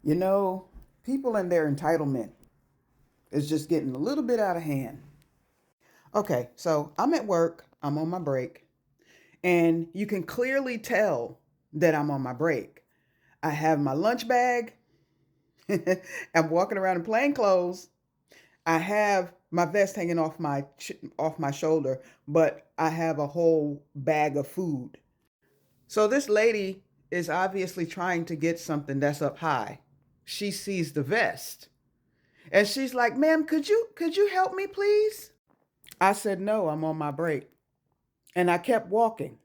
You know, people and their entitlement is just getting a little bit out of hand. Okay, so I'm at work, I'm on my break, and you can clearly tell that I'm on my break. I have my lunch bag, I'm walking around in plain clothes. I have my vest hanging off my shoulder, but I have a whole bag of food. So this lady is obviously trying to get something that's up high. She sees the vest. And she's like, "Ma'am, could you help me, please?" I said, "No, I'm on my break." And I kept walking.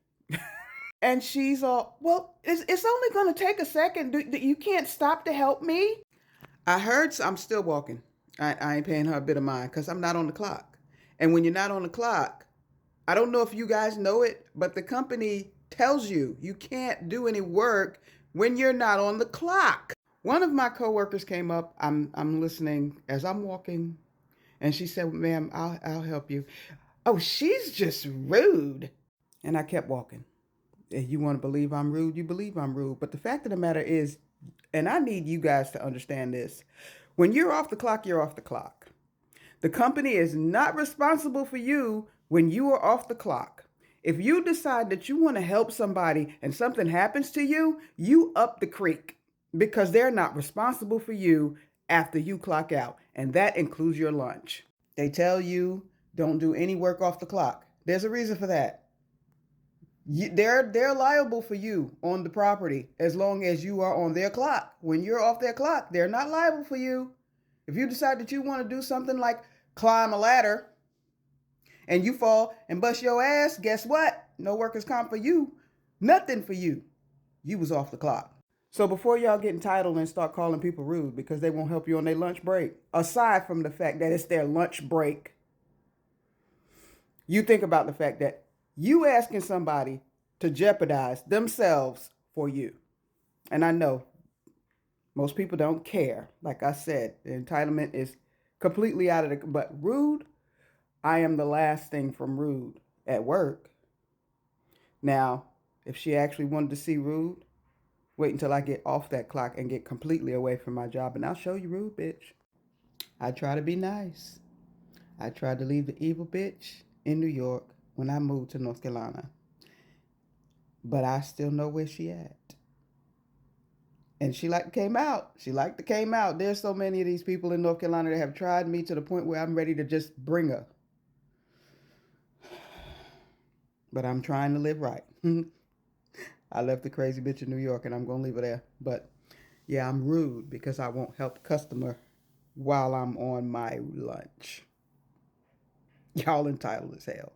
And she's all, "Well, it's only going to take a second. You can't stop to help me." I'm still walking. I ain't paying her a bit of mind because I'm not on the clock. And when you're not on the clock, I don't know if you guys know it, but the company tells you you can't do any work when you're not on the clock. One of my coworkers came up. I'm listening as I'm walking, and she said, "Ma'am, I'll help you." "Oh, she's just rude." And I kept walking. If you want to believe I'm rude, you believe I'm rude. But the fact of the matter is, and I need you guys to understand this, when you're off the clock, you're off the clock. The company is not responsible for you when you are off the clock. If you decide that you want to help somebody and something happens to you, you up the creek because they're not responsible for you after you clock out. And that includes your lunch. They tell you don't do any work off the clock. There's a reason for that. They're liable for you on the property as long as you are on their clock. When you're off their clock, they're not liable for you. If you decide that you want to do something like climb a ladder and you fall and bust your ass, guess what? No workers' comp for you. Nothing for you. You was off the clock. So before y'all get entitled and start calling people rude because they won't help you on their lunch break, aside from the fact that it's their lunch break, you think about the fact that you asking somebody to jeopardize themselves for you. And I know most people don't care. Like I said, the entitlement is completely out of the, but rude, I am the last thing from rude at work. Now, if she actually wanted to see rude, wait until I get off that clock and get completely away from my job and I'll show you rude, bitch. I try to be nice. I tried to leave the evil bitch in New York when I moved to North Carolina. But I still know where she at. And she like came out. She like to came out. There's so many of these people in North Carolina that have tried me to the point where I'm ready to just bring her. But I'm trying to live right. I left the crazy bitch in New York and I'm gonna leave her there. But yeah, I'm rude because I won't help the customer while I'm on my lunch. Y'all entitled as hell.